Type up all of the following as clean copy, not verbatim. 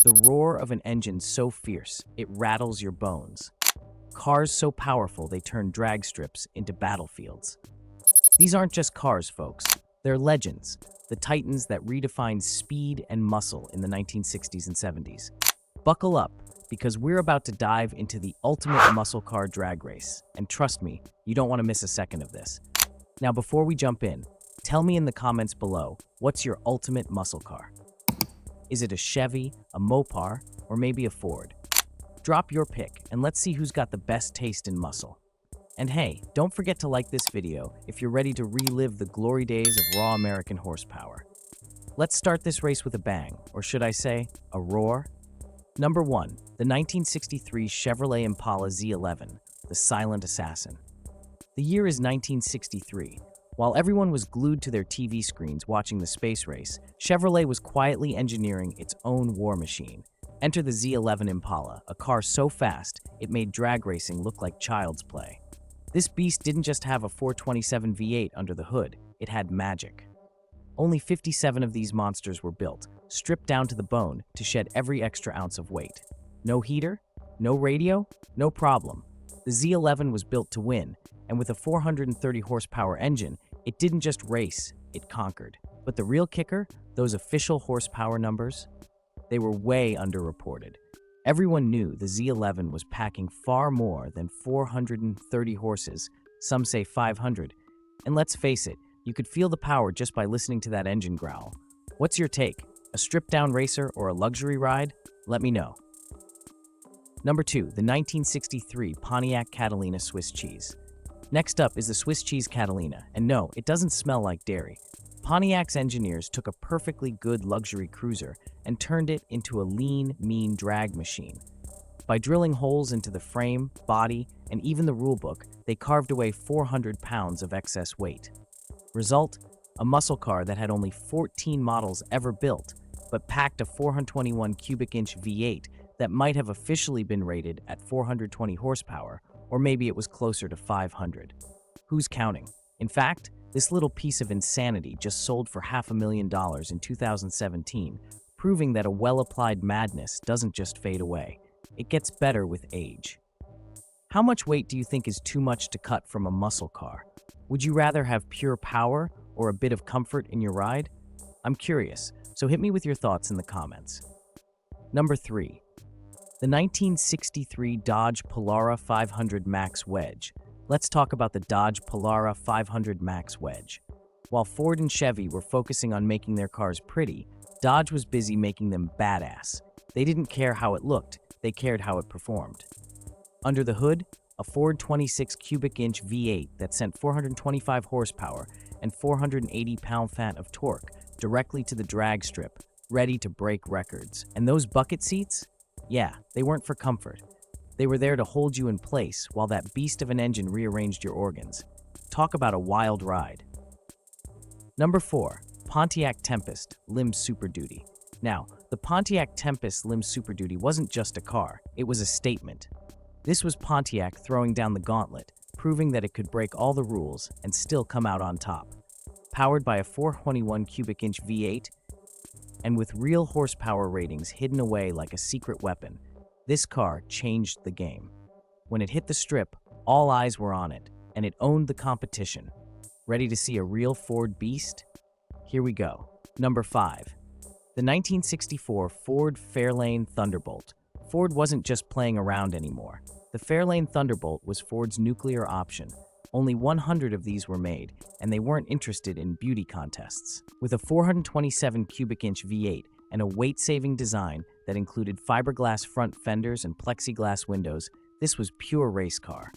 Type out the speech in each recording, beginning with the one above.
The roar of an engine so fierce, it rattles your bones. Cars so powerful they turn drag strips into battlefields. These aren't just cars, folks. They're legends, the titans that redefined speed and muscle in the 1960s and 70s. Buckle up, because we're about to dive into the ultimate muscle car drag race. And trust me, you don't want to miss a second of this. Now, before we jump in, tell me in the comments below, what's your ultimate muscle car? Is it a Chevy, a Mopar, or maybe a Ford? Drop your pick, and let's see who's got the best taste in muscle. And hey, don't forget to like this video if you're ready to relive the glory days of raw American horsepower. Let's start this race with a bang, or should I say, a roar? Number 1, the 1963 Chevrolet Impala Z11, the silent assassin. The year is 1963. While everyone was glued to their TV screens watching the space race, Chevrolet was quietly engineering its own war machine. Enter the Z11 Impala, a car so fast, it made drag racing look like child's play. This beast didn't just have a 427 V8 under the hood, it had magic. Only 57 of these monsters were built, stripped down to the bone to shed every extra ounce of weight. No heater? No radio? No problem. The Z11 was built to win, and with a 430 horsepower engine, it didn't just race, it conquered. But the real kicker, those official horsepower numbers, they were way underreported. Everyone knew the Z11 was packing far more than 430 horses, some say 500. And let's face it, you could feel the power just by listening to that engine growl. What's your take? A stripped-down racer or a luxury ride? Let me know. Number 2, the 1963 Pontiac Catalina Swiss Cheese. Next up is the Swiss Cheese Catalina, and no, it doesn't smell like dairy. Pontiac's engineers took a perfectly good luxury cruiser and turned it into a lean, mean drag machine. By drilling holes into the frame, body, and even the rulebook, they carved away 400 pounds of excess weight. Result? A muscle car that had only 14 models ever built, but packed a 421 cubic inch V8 that might have officially been rated at 420 horsepower, or maybe it was closer to 500. Who's counting? In fact, this little piece of insanity just sold for $500,000 in 2017, proving that a well-applied madness doesn't just fade away. It gets better with age. How much weight do you think is too much to cut from a muscle car? Would you rather have pure power or a bit of comfort in your ride? I'm curious, so hit me with your thoughts in the comments. Number 3. The 1963 Dodge Polara 500 Max Wedge. Let's talk about the Dodge Polara 500 Max Wedge. While Ford and Chevy were focusing on making their cars pretty, Dodge was busy making them badass. They didn't care how it looked, they cared how it performed. Under the hood, a Ford 26 cubic inch V8 that sent 425 horsepower and 480 pound-feet of torque directly to the drag strip, ready to break records. And those bucket seats? Yeah, they weren't for comfort. They were there to hold you in place while that beast of an engine rearranged your organs. Talk about a wild ride. Number 4, Pontiac Tempest Lim Super Duty. Now, the Pontiac Tempest Lim Super Duty wasn't just a car, it was a statement. This was Pontiac throwing down the gauntlet, proving that it could break all the rules and still come out on top. Powered by a 421 cubic inch V8, and with real horsepower ratings hidden away like a secret weapon, this car changed the game. When it hit the strip, all eyes were on it, and it owned the competition. Ready to see a real Ford beast? Here we go. Number 5. The 1964 Ford Fairlane Thunderbolt. Ford wasn't just playing around anymore. The Fairlane Thunderbolt was Ford's nuclear option. Only 100 of these were made, and they weren't interested in beauty contests. With a 427 cubic inch V8 and a weight-saving design that included fiberglass front fenders and plexiglass windows, this was pure race car.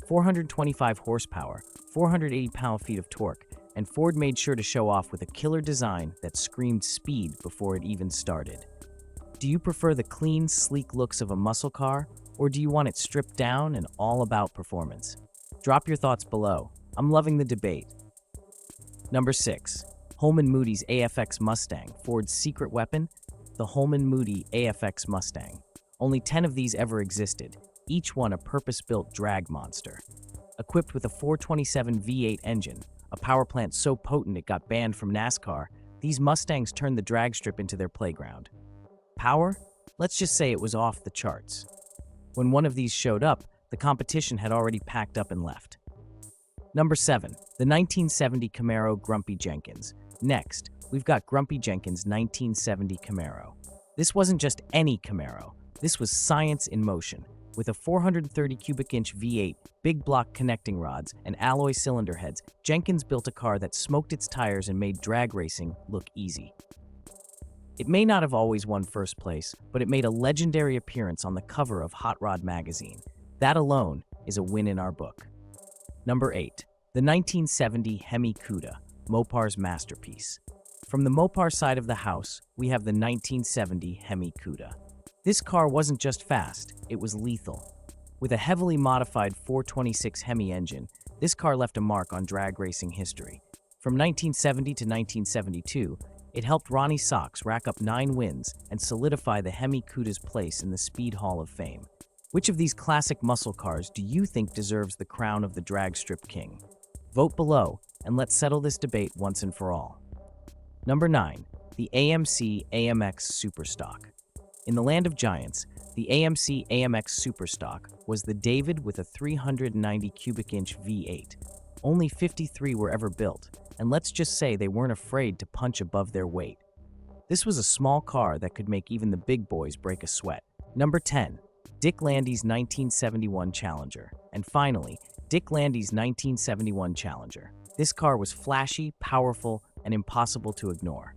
425 horsepower, 480 pound-feet of torque, and Ford made sure to show off with a killer design that screamed speed before it even started. Do you prefer the clean, sleek looks of a muscle car, or do you want it stripped down and all about performance? Drop your thoughts below. I'm loving the debate. Number 6. Holman Moody's AFX Mustang, Ford's secret weapon, the Holman Moody AFX Mustang. Only 10 of these ever existed, each one a purpose-built drag monster. Equipped with a 427 V8 engine, a power plant so potent it got banned from NASCAR, these Mustangs turned the drag strip into their playground. Power? Let's just say it was off the charts. When one of these showed up, the competition had already packed up and left. Number 7. The 1970 Camaro Grumpy Jenkins. Next, we've got Grumpy Jenkins' 1970 Camaro. This wasn't just any Camaro. This was science in motion. With a 430 cubic inch V8, big block connecting rods, and alloy cylinder heads, Jenkins built a car that smoked its tires and made drag racing look easy. It may not have always won first place, but it made a legendary appearance on the cover of Hot Rod magazine. That alone is a win in our book. Number 8. The 1970 Hemi Cuda, Mopar's masterpiece. From the Mopar side of the house, we have the 1970 Hemi Cuda. This car wasn't just fast, it was lethal. With a heavily modified 426 Hemi engine, this car left a mark on drag racing history. From 1970 to 1972, it helped Ronnie Sox rack up 9 wins and solidify the Hemi Cuda's place in the Speed Hall of Fame. Which of these classic muscle cars do you think deserves the crown of the drag strip king? Vote below, and let's settle this debate once and for all. Number 9. The AMC AMX Superstock. In the land of giants, the AMC AMX Superstock was the David with a 390 cubic inch V8. Only 53 were ever built, and let's just say they weren't afraid to punch above their weight. This was a small car that could make even the big boys break a sweat. Number 10. Dick Landy's 1971 Challenger. And finally, Dick Landy's 1971 Challenger. This car was flashy, powerful, and impossible to ignore.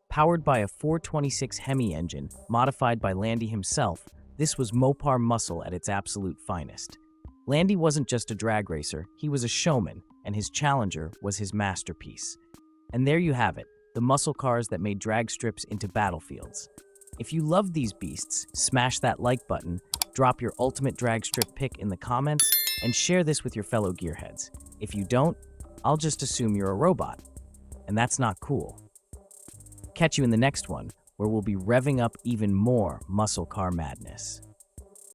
Powered by a 426 Hemi engine, modified by Landy himself, this was Mopar muscle at its absolute finest. Landy wasn't just a drag racer, he was a showman, and his Challenger was his masterpiece. And there you have it, the muscle cars that made drag strips into battlefields. If you love these beasts, smash that like button, drop your ultimate drag strip pick in the comments, and share this with your fellow gearheads. If you don't, I'll just assume you're a robot. And that's not cool. Catch you in the next one, where we'll be revving up even more muscle car madness.